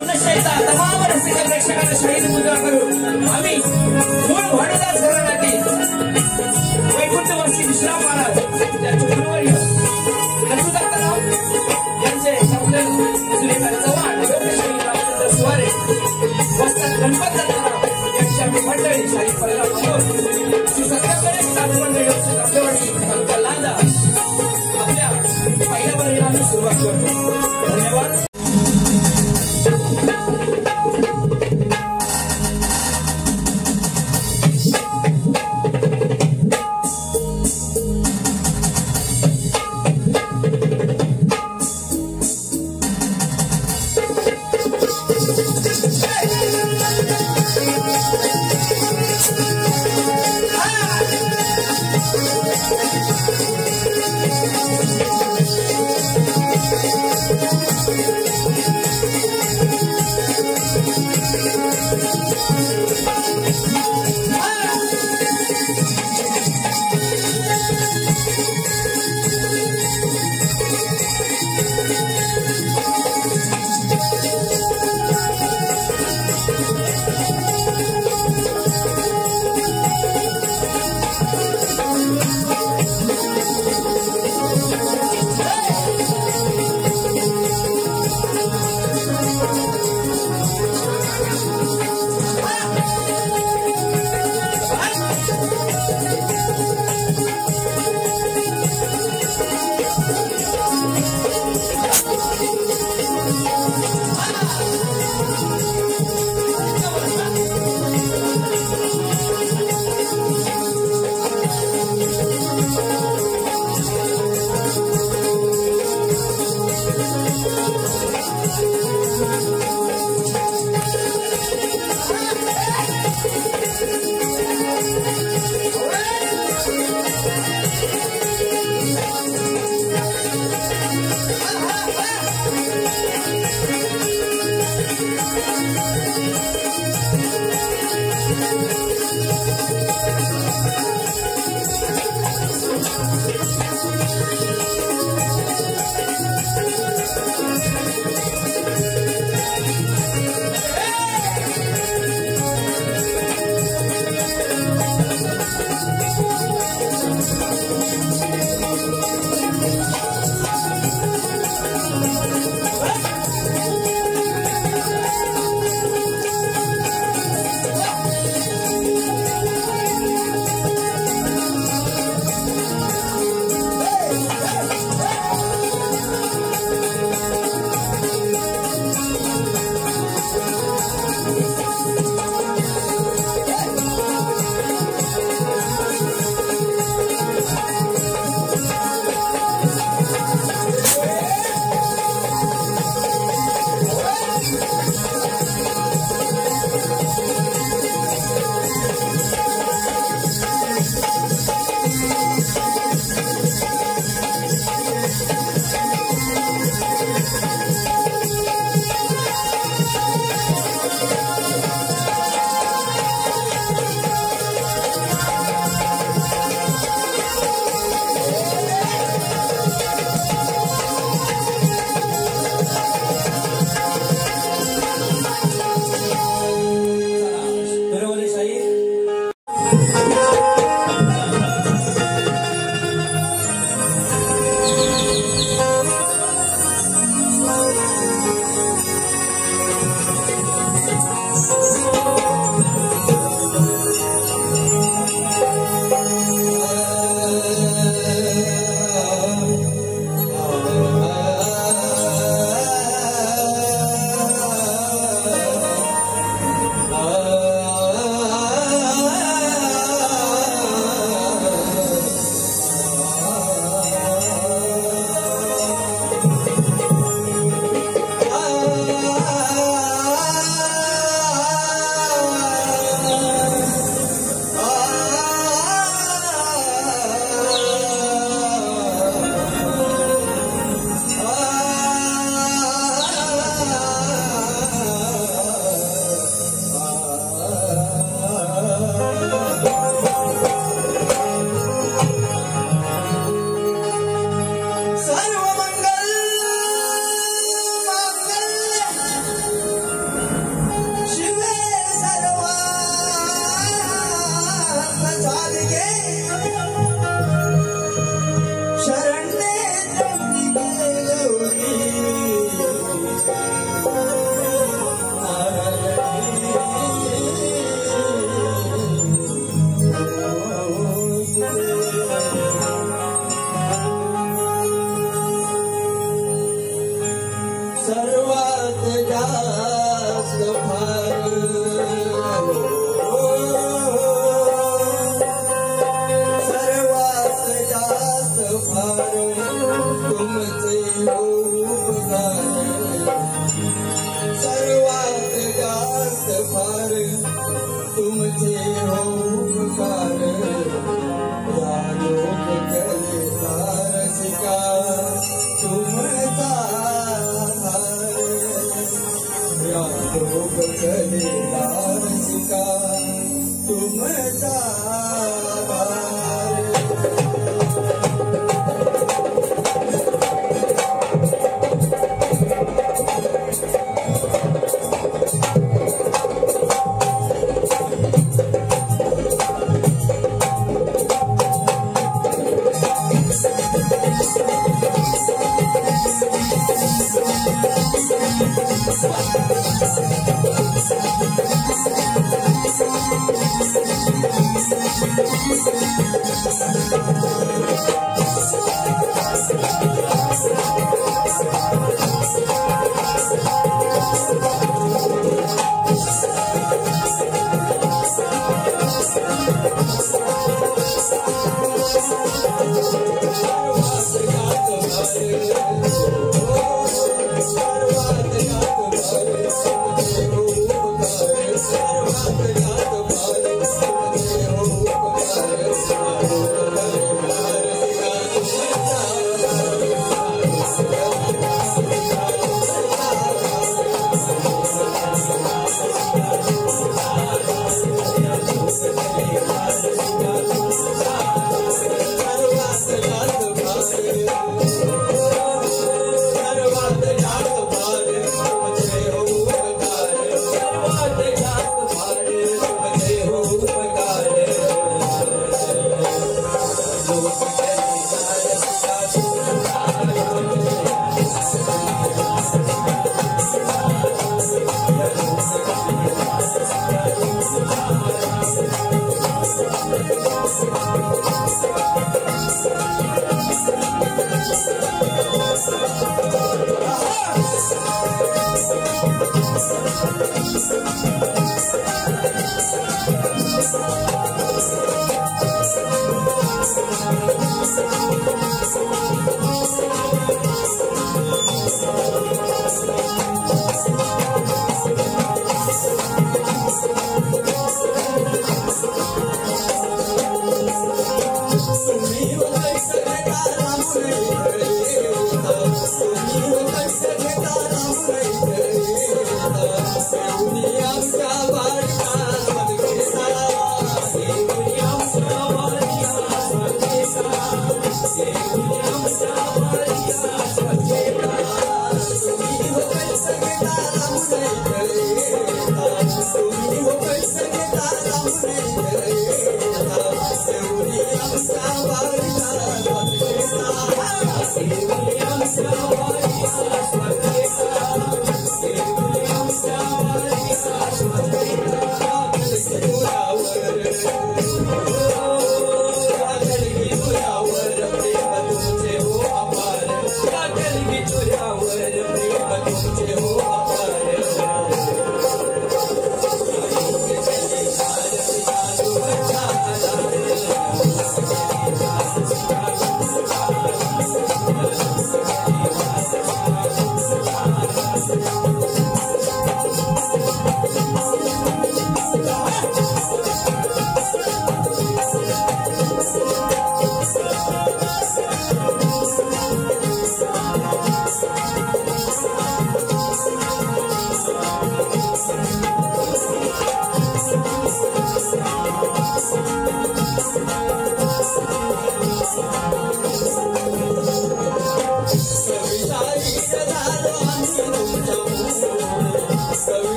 तमाम रसिक प्रेक्षकांना शाहीर मुद्रा करून आम्ही मूळ भानुदास घराण्यातील वैकुंठवासी विश्राम महाराज यांचे गुरुवर्य लक्ष्मीदत्तराव यांचे सौंदर्य सुरेखा चव्हाण लोकशाही रामचंद्र सुवारे वस्तात गणपत दत्तराव यांची आम्ही मंडळी शाहीर परिवार म्हणून श्री सत्याग्रह सातवंड व्यवस्थित आंबेवाडी तालुका लांजा आपल्या पहिल्या वर्गाला सुरुवात करतो. धन्यवाद.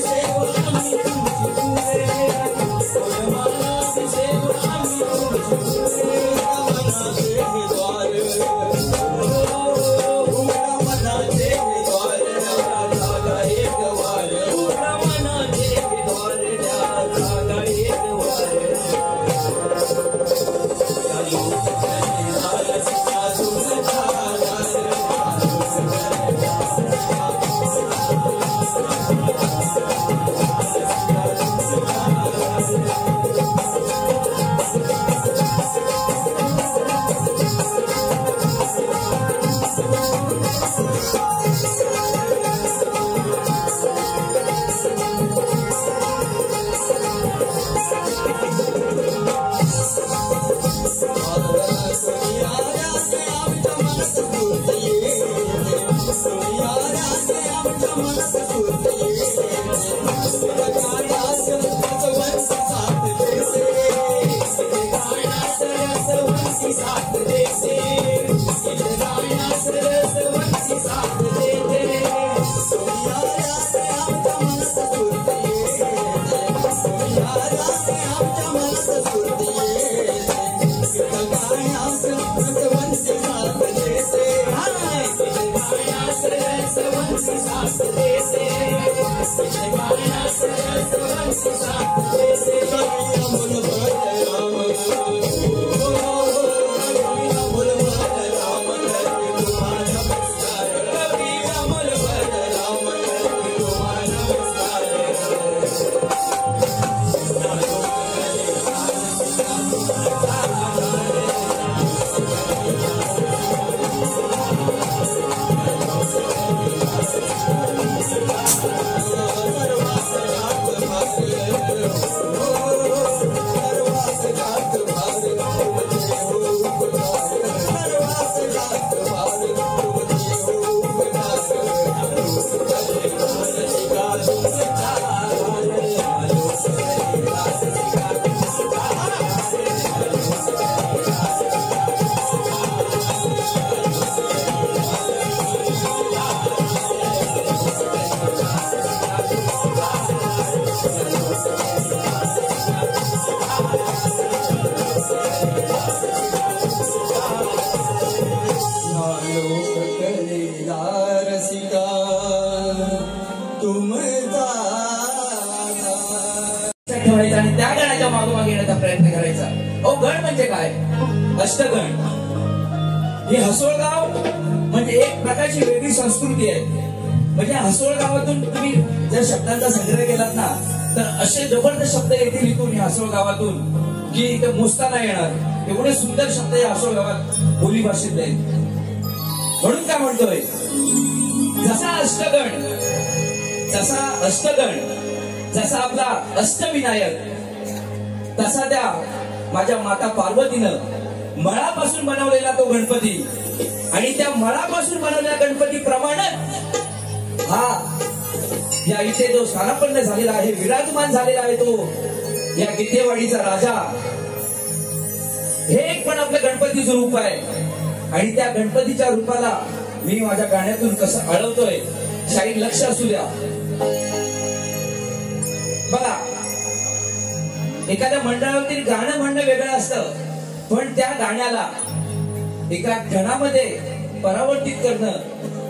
सेवा ठेवायचा आणि त्या गणाच्या मागोमागे येण्याचा प्रयत्न करायचा. अहो गण म्हणजे काय? अष्टगण. हे हसोळगाव म्हणजे एक प्रकारची वेगळी संस्कृती आहे. म्हणजे हसोळगावातून तुम्ही जर शब्दांचा संग्रह केलात ना तर असे जबरदस्त शब्द येतील इथून या हसोळगावातून की ते मोजता नाही येणार. एवढे सुंदर शब्द या हसोळगावात बोली भाषेत आहेत. म्हणून काय म्हणतोय, जसा अष्टगण जसा आपला अष्टविनायक तसा त्या माझ्या माता पार्वतीनं मळापासून बनवलेला तो गणपती आणि त्या मळापासून बनवलेल्या गणपती प्रमाणे हा या इथे जो स्थानापन्न झालेला आहे, विराजमान झालेला आहे तो या गितेवाडीचा राजा. हे एक पण आपलं गणपतीचं रूप आहे आणि त्या गणपतीच्या रूपाला मी माझ्या गाण्यातून कसं अळवतोय शाहीर लक्ष असू द्या. बघा, एखाद्या मंडळावरती गाणं म्हणणं वेगळं असतं पण त्या गाण्याला एका गणामध्ये परावर्तित करणं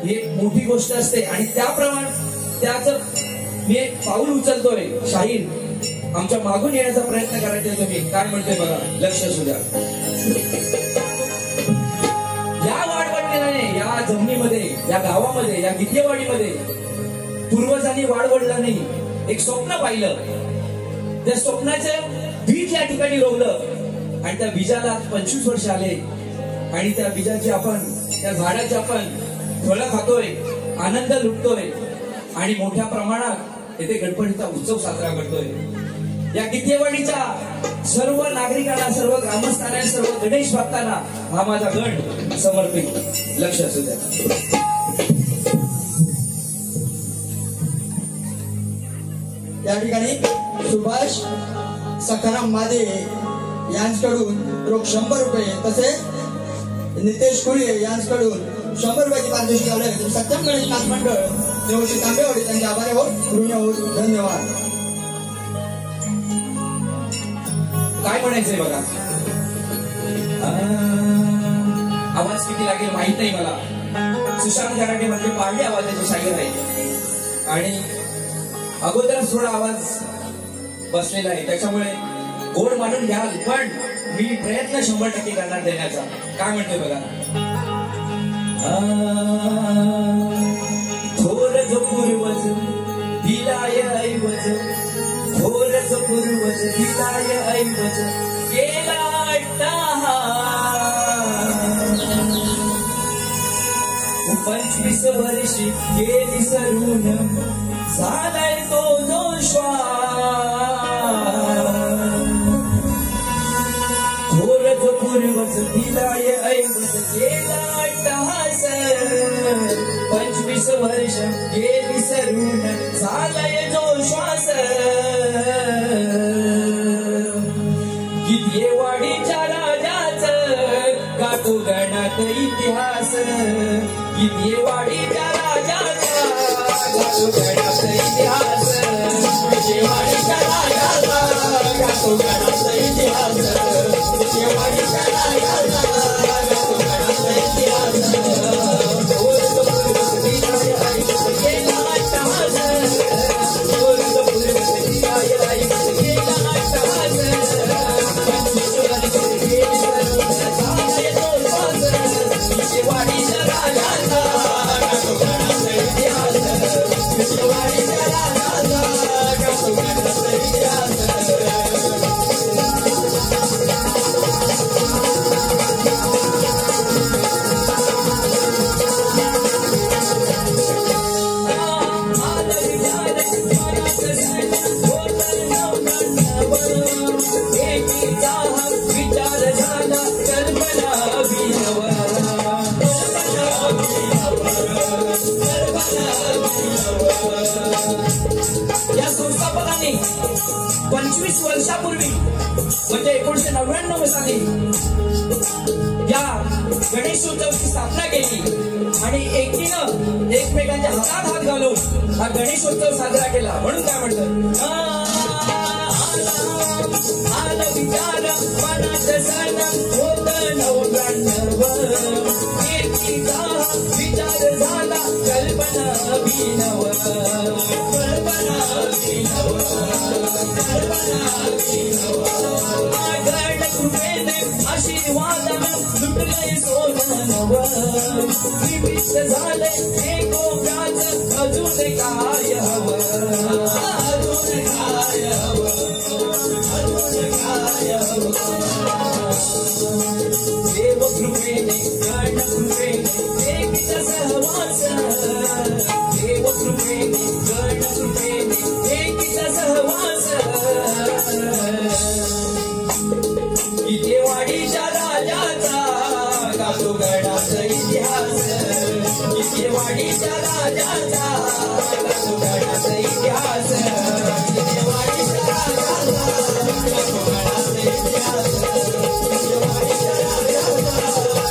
ही एक मोठी गोष्ट असते आणि त्याप्रमाणे त्याचं मी एक पाऊल उचलतोय. शाहीर आमच्या मागून येण्याचा प्रयत्न करायचा. तुम्ही काय म्हणतोय बघा, लक्ष असू द्या. या वाडवडिलाने या जमिनीमध्ये, या गावामध्ये, या गितेवाडीमध्ये पूर्वजांनी वाडवडिलांनी एक स्वप्न पाहिलं. त्या स्वप्नाचं बीज या ठिकाणी रोवलं आणि त्या बीजाला 25 वर्ष आले आणि त्या बीजाची आपण, त्या झाडाची आपण फळं खातोय, आनंद लुटतोय आणि मोठ्या प्रमाणात येथे गणपतीचा उत्सव साजरा करतोय. या गितेवाडीच्या सर्व नागरिकांना, सर्व ग्रामस्थांना, सर्व गणेश भक्तांना हा माझा गण समर्पित. लक्ष असू द्या. या ठिकाणी सुभाष सखाराम मादे यांच्याकडून रोख 100 रुपये तसेच नितेश कुळे यांच्याकडून 100 रुपयाची पारितोषिक लावले. सत्यम गणेश नाथ मंडळ देवशी तांबेवाडी त्यांचे आभारी आहोत, ऋणी आहोत. धन्यवाद. काय म्हणायचंय बघा, आवाज किती लागेल माहित नाही मला. सुशांत घराटे म्हणजे पारडी आवाजाचे शाहीर आहे आणि अगोदरच थोडा आवाज बसलेला आहे त्याच्यामुळे गोड मानून घ्याल पण मी प्रयत्न 100% करणार देण्याचा. काय म्हणतोय बघा, थोरच पूर्वज दिलाय ऐवज, थोरच पूर्वज दिलाय ऐवज, केला टाहा 25 वर्षी गेली सरून झालाय तो जो श्वास. थोरच पूर्वज दिलाय ऐवज, केला टाहास 25 वर्ष गेली सरून झालाय जो श्वास. गितेवाडीच्या राजाचं गातो गणात इतिहास, गितेवाडीच्या राजाचा गातो गणात इतिहास, गितेवाडीच्या राजाचा गातो गणात इतिहास, गितेवाडीच्या राजाचा गातो गणात इतिहास. या संस्थापकांनी 25 वर्षापूर्वी म्हणजे 1999 साली या गणेशोत्सवाची स्थापना केली आणि एकीनं एकमेकांच्या हातात हात घालून हा गणेशोत्सव साजरा केला. म्हणून काय म्हणतात, आला विचार मनात सण होत 99, विचार झाला कल्पना अभिनव, कल्पना देवकृपेने गणकृपेने एकीचा सहवास देवकृपेने गणकृपेने एकीचा सहवास इतेवाडीच्या राजाचा गातो गडाचा इतिहास इतेवाडीच्या राजाचा गातो गडाचा इतिहास इतेवाडीच्या राजाचा गातो गडाचा इतिहास इतेवाडीच्या राजाचा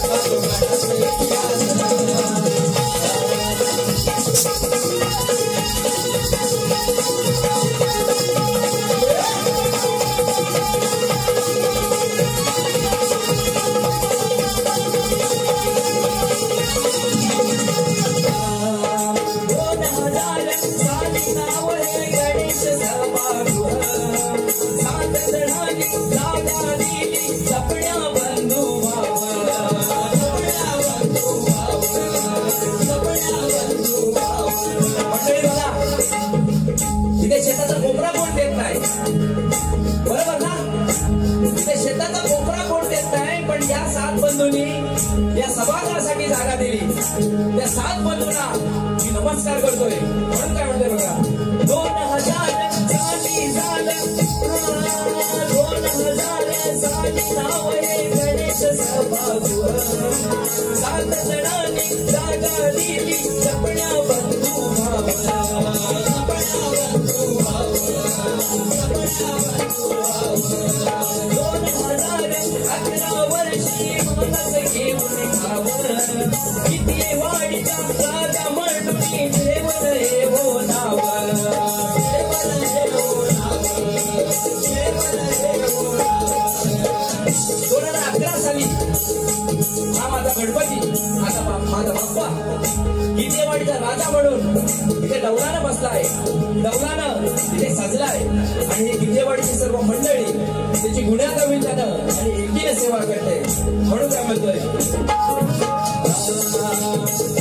गातो गडाचा इतिहास इथे शेताचा कोपरा कोण देत नाही बरोबर ना इथे शेताचा कोपरा कोण देत नाही पण या 7 बंधूंनी या सभागृहासाठी जागा दिली त्या 7 बंधूंना मी नमस्कार करतोय म्हणून काय म्हणतोय बघा 2000 साली झालं 2000 साली नाव आहे गणेश सभागृह 7 जणांनी जागा दिली सपण्या बंधू भावना 2011 वर्षी मनस घेऊन खावं किती वाडीच्या राजा मंडळी ठेवलं हे हो नाव 2011 साली हा माझा गणपती आता माझा बाप्पा कितेवाडीचा राजा म्हणून इथे डौलानं बसलाय डौलानं इथे सजलाय आणि हे कितेवाडीची सर्व मंडळी त्याची गुन्ह्याचा विचारानं आणि एकीने सेवा करते म्हणून काय म्हणतोय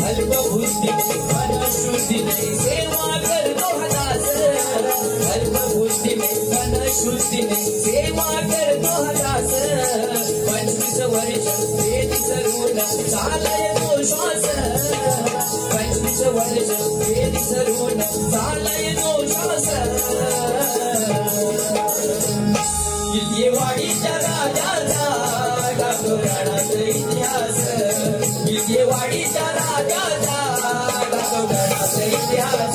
अल्पबुद्धीने मनशुद्धीने सेवा करतो हदास अल्पबुद्धीने मनशुद्धीने सेवा करतो हदास 25 वर्ष वेद सरून चालय तो श्वास 25 वर्ष वेद सरून चालय तो श्वास इतेवाडीच्या राजाचा गातो गडाचा इतिहास इतेवाडीच्या राजाचा गातो गडाचा इतिहास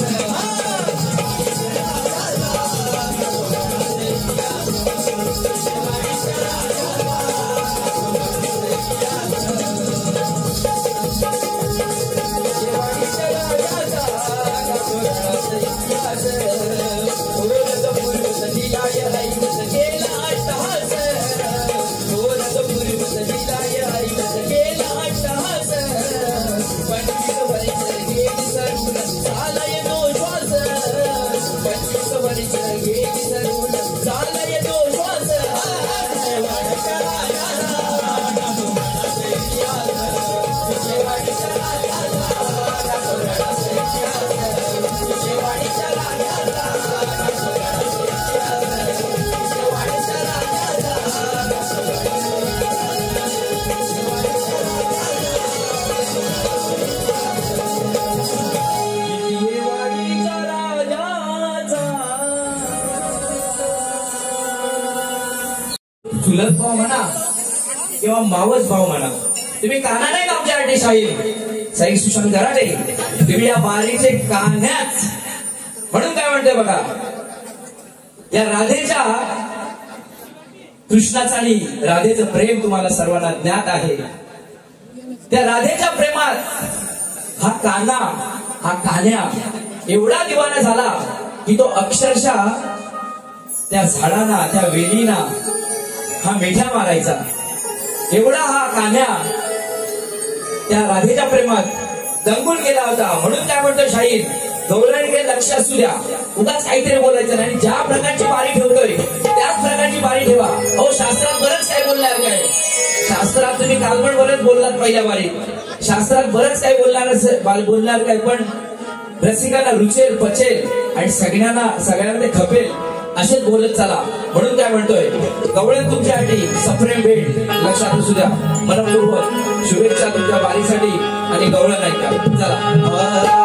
चुलत भाव म्हणा किंवा मावस भाव म्हणा तुम्ही काना नाही का आमच्या आटे साई सुशांत गराडे तुम्ही या बारीचे कान्याच म्हणून काय म्हणते बघा या राधेच्या कृष्णाचं आणि राधेचं प्रेम तुम्हाला सर्वांना ज्ञात आहे त्या राधेच्या प्रेमात हा काना हा कान्या एवढा दिवाना झाला की तो अक्षरशः त्या झाडांना त्या वेलीना हा मिठ्या मारायचा एवढा हा कान्या त्या राधेच्या प्रेमात दंगून गेला होता म्हणून काय म्हणतो शाहीर गौरांकडे लक्ष असू द्या उगाच काहीतरी बोलायचं नाही ज्या प्रकारची बारी ठेवतोय त्याच प्रकारची बारी ठेवा अहो शास्त्रात बरंच काय बोलणार काय शास्त्रात तुम्ही कालपण बरंच बोललात पहिल्या बारीत शास्त्रात बरंच काय बोलणार काय पण रसिकाला रुचेल पचेल आणि सगळ्यांना ते खपेल असेच बोलत चला. म्हणून काय म्हणतोय, गवळण तुमच्यासाठी सप्रेम भेट लक्षात असू द्या. मनपूर्वक शुभेच्छा तुमच्या बारीसाठी आणि गवळण ऐका. चला.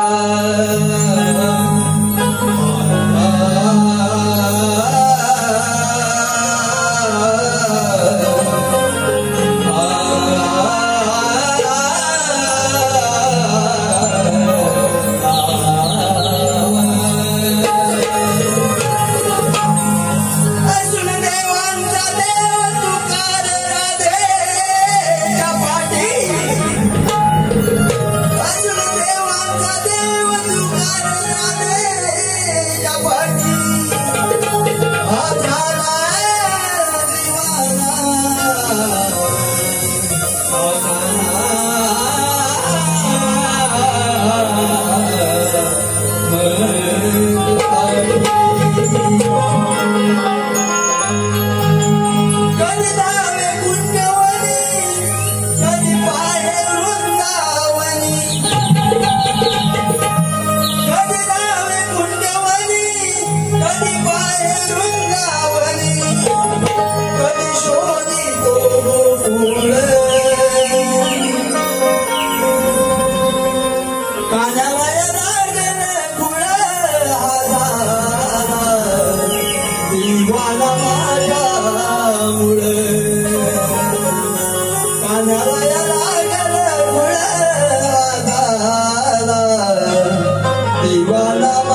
शिवाला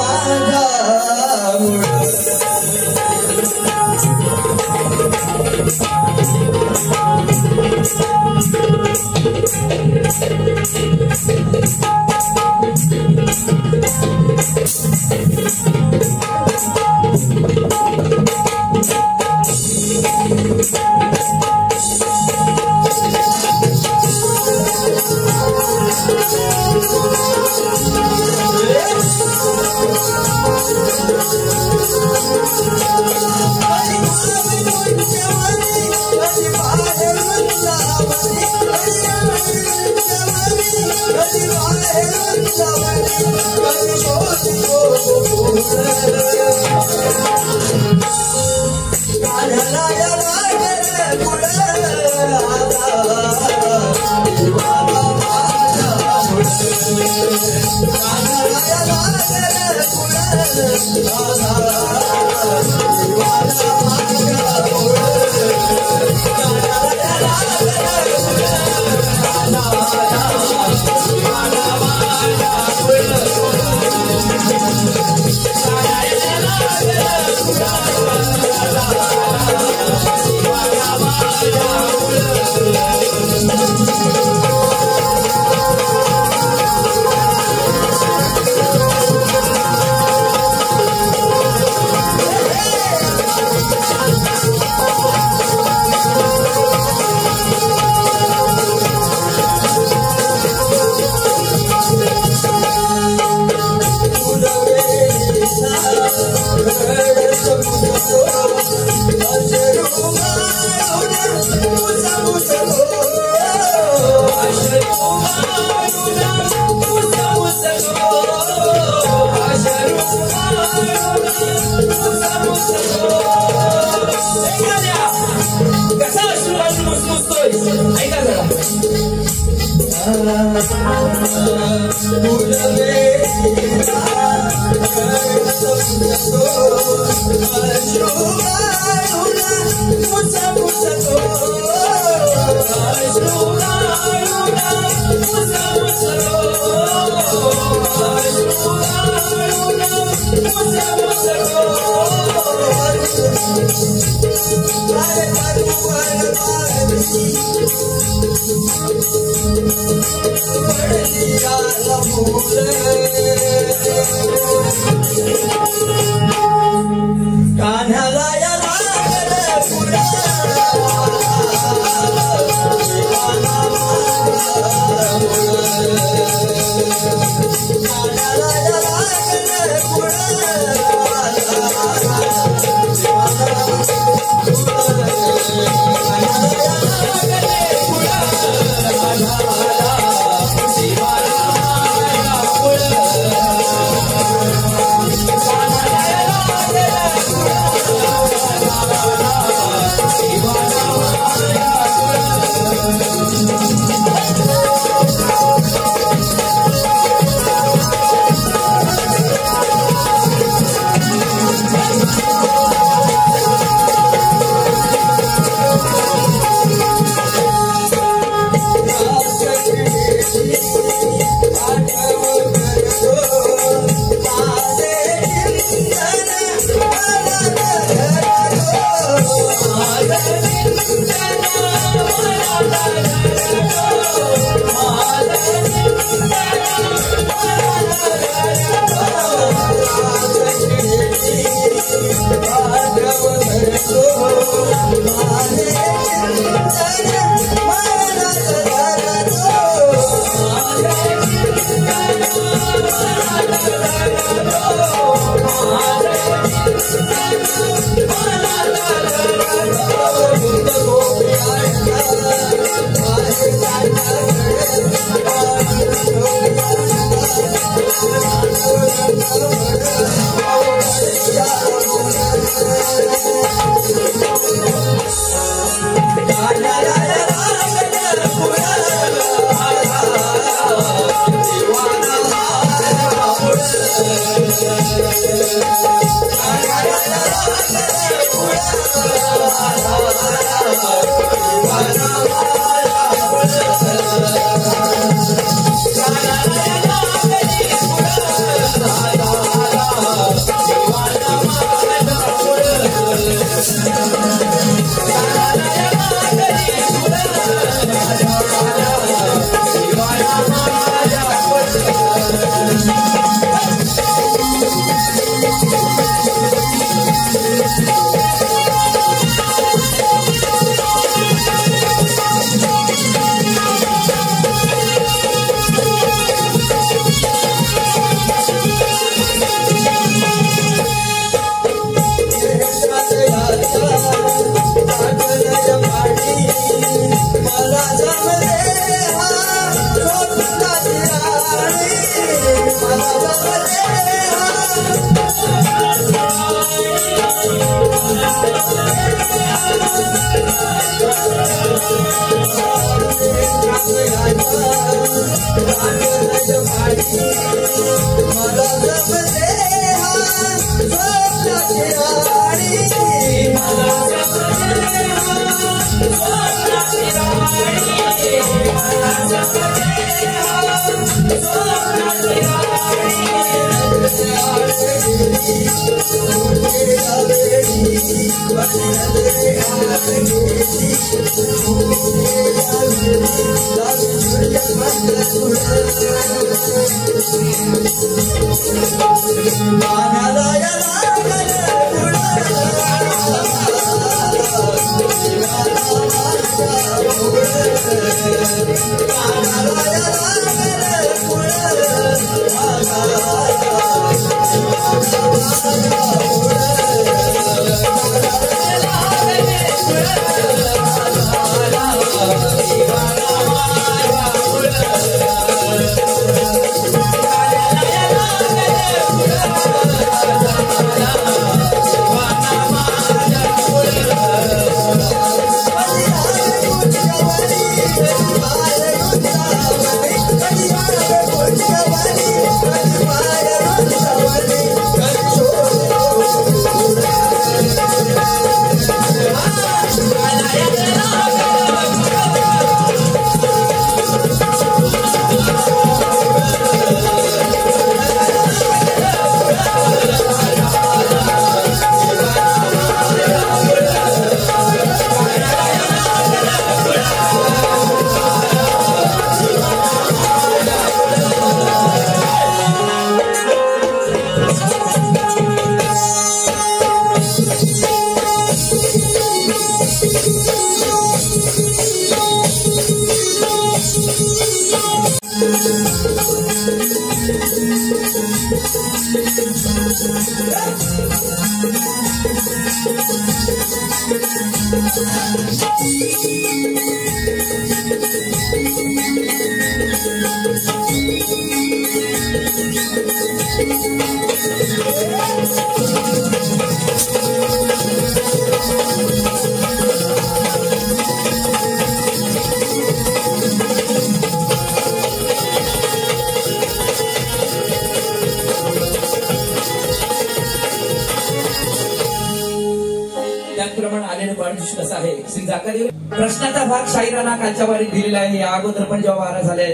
त्याचप्रमाणे आलेलं पारितोषिक कसं आहे श्री जाकारी प्रश्नाचा भाग शाहिरांना कालच्या वारीत दिलेला आहे. या अगोदर पण जेव्हा वारा झाले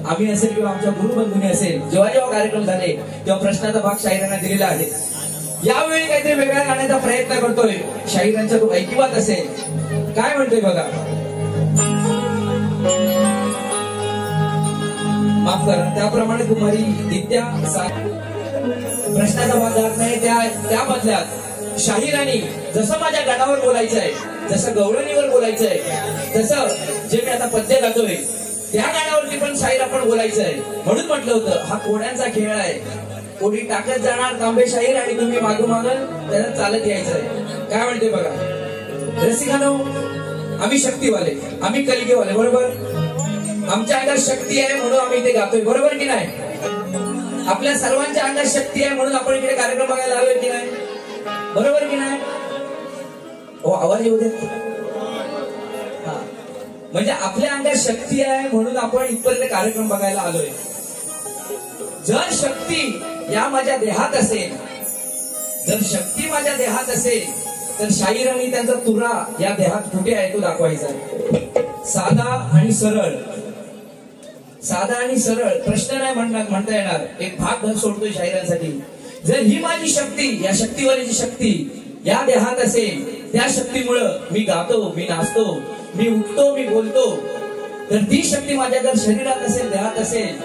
आम्ही असेल किंवा आमच्या गुरुबंधूंनी असेल जेव्हा जेव्हा कार्यक्रम झाले तेव्हा प्रश्नाचा भाग शाहिरांना दिलेला आहे. यावेळी काहीतरी वेगळ्या गाण्याचा प्रयत्न करतोय. शाहिरांचा तो ऐकिवात असेल काय म्हणतोय बघा. माफ करा. त्याप्रमाणे कुमारी विद्या प्रश्नाचा भाग जात नाही त्या बदल्यात शाहिरांनी जसं माझ्या गाण्यावर बोलायचं आहे, जसं गवळणीवर बोलायचं आहे, तसं जे मी आता पद्य गातोय त्या गाण्यावरती पण शाहीर आपण बोलायचं आहे. म्हणून म्हटलं होतं हा कोड्यांचा खेळ आहे. कोणी टाकत जाणार तांबे शाहीर आणि तुम्ही मागू मागल त्याला चालत यायचं आहे. काय म्हणते बघा रसिकानो, आम्ही शक्तीवाले, आम्ही कलिकेवाले, बरोबर. आमच्या अंगात शक्ती आहे म्हणून आम्ही इथे गातोय, बरोबर की नाही. आपल्या सर्वांच्या अंगात शक्ती आहे म्हणून आपण इकडे कार्यक्रम बघायला आलोय की नाही, बरोबर की नाही. ओ आवाज येऊ दे. हा म्हणजे आपल्या अंगात शक्ती आहे म्हणून आपण इथपर्यंत कार्यक्रम बघायला आलोय. जर शक्ती या माझ्या देहात असेल, जर शक्ती माझ्या देहात असेल तर शाहिरांनी त्यांचा तुरा या देहात कुठे आहे तो दाखवायचा आहे. साधा आणि सरळ, साधा आणि सरळ प्रश्न नाही म्हणता येणार. एक भाग भर सोडतोय शाहिरांसाठी. जर ही माझी शक्ती, या शक्तीवरीची शक्ती या देहात असेल, त्या शक्तीमुळं मी गातो, मी नाचतो, मी उठतो, मी बोलतो, तर ती शक्ती माझ्या जर शरीरात असेल, देहात असेल,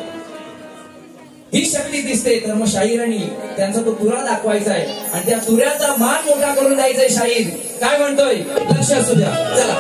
ही शक्ती दिसते, तर मग शाहिरांनी त्यांचा तो तुरा दाखवायचा आहे आणि त्या तुऱ्याचा मान मोठा करून द्यायचाय. शाहीर काय म्हणतोय लक्ष असू द्या. चला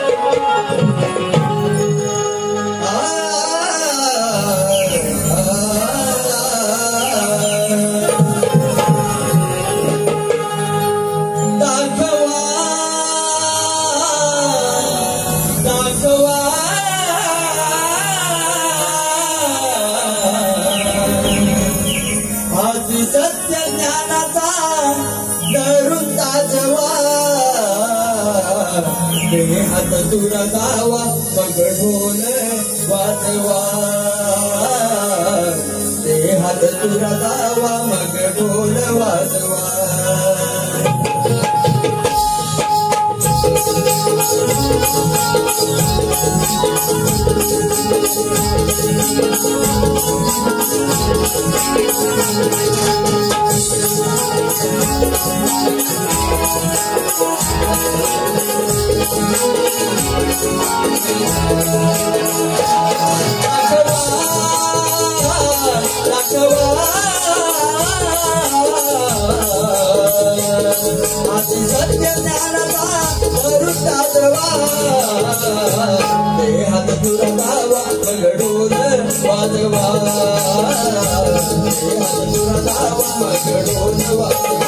सत्य ज्ञानाचा धरून ताजवा, देहात तुरा जावा, मग ढोल वाजवा. हात तुरा दावा मग ढोल वाजवा सत्य ज्ञानाचा धरुता जवा हात तुरा दावा मग ढोल वाजवा हात तुरा दावा मग ढोल वाजवा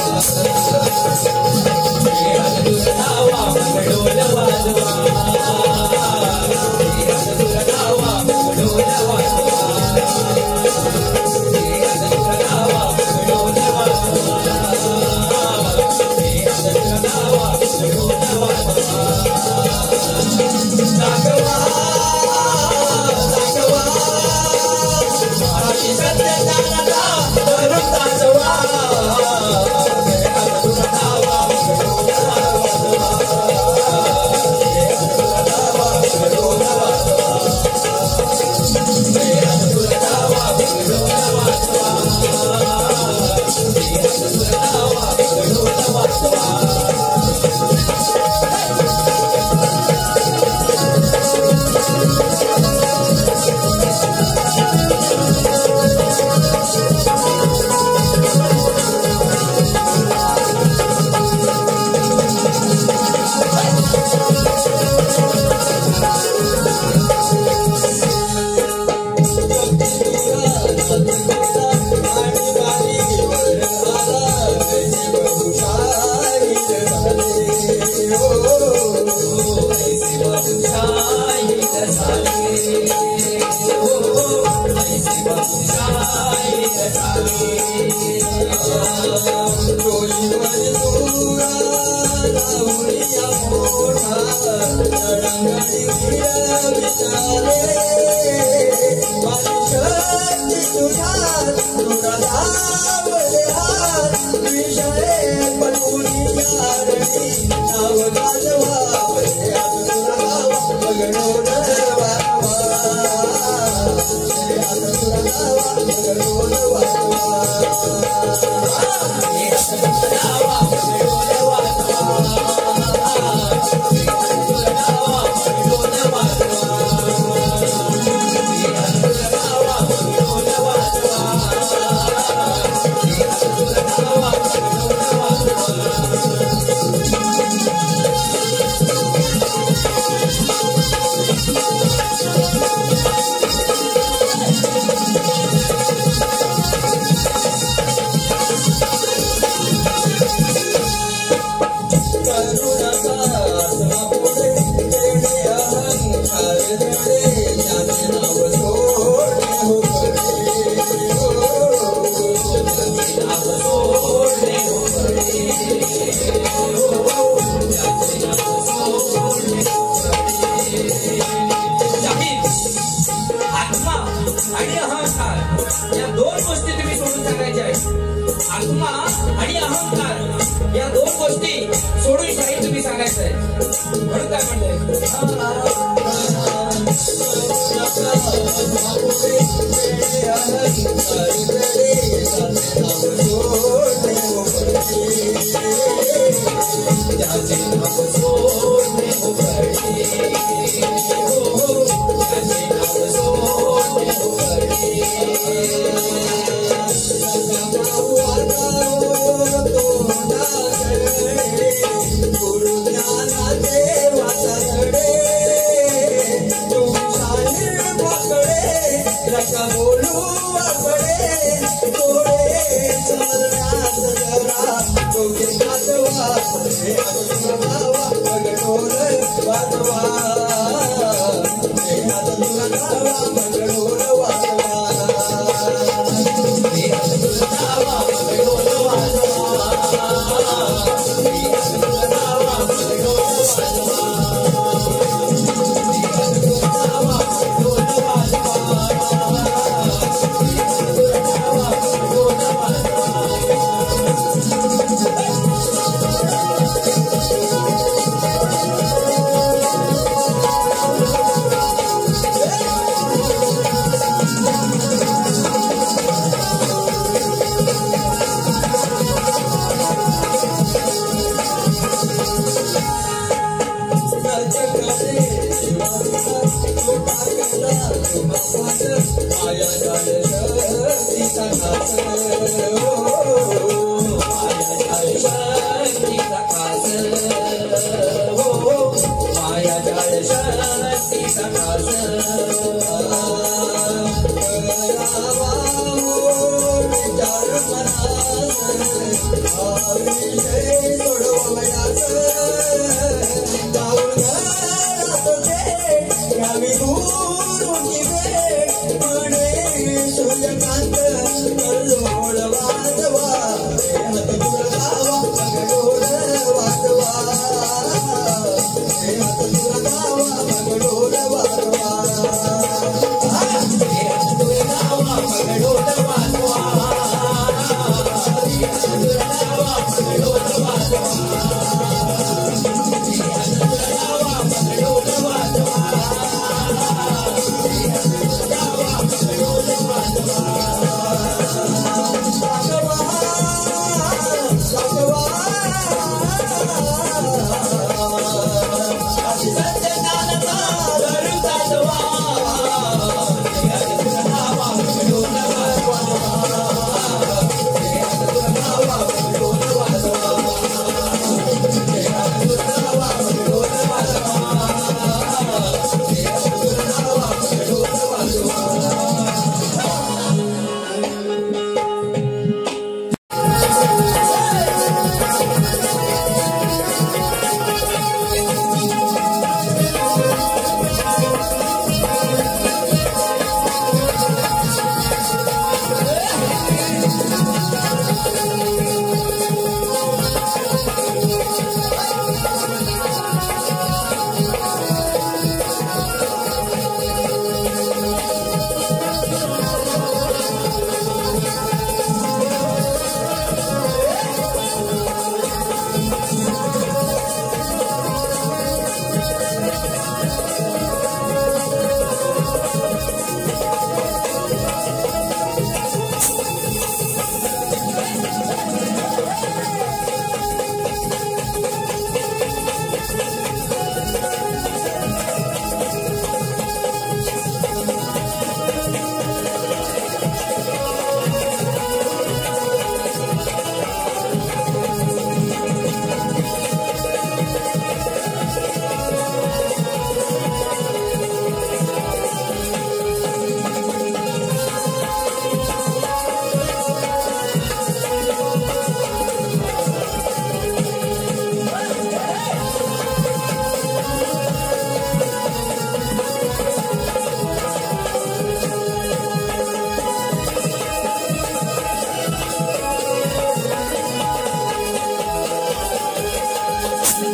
हात तुरा दावा मग ढोल वाजवा हात तुरा दावा मग ढोल वाजवा आत्मा आणि अहंकार या दोन गोष्टी सोडून काही तुम्ही सांगायचंय म्हणून काय म्हणलंय बोलू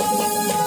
आहे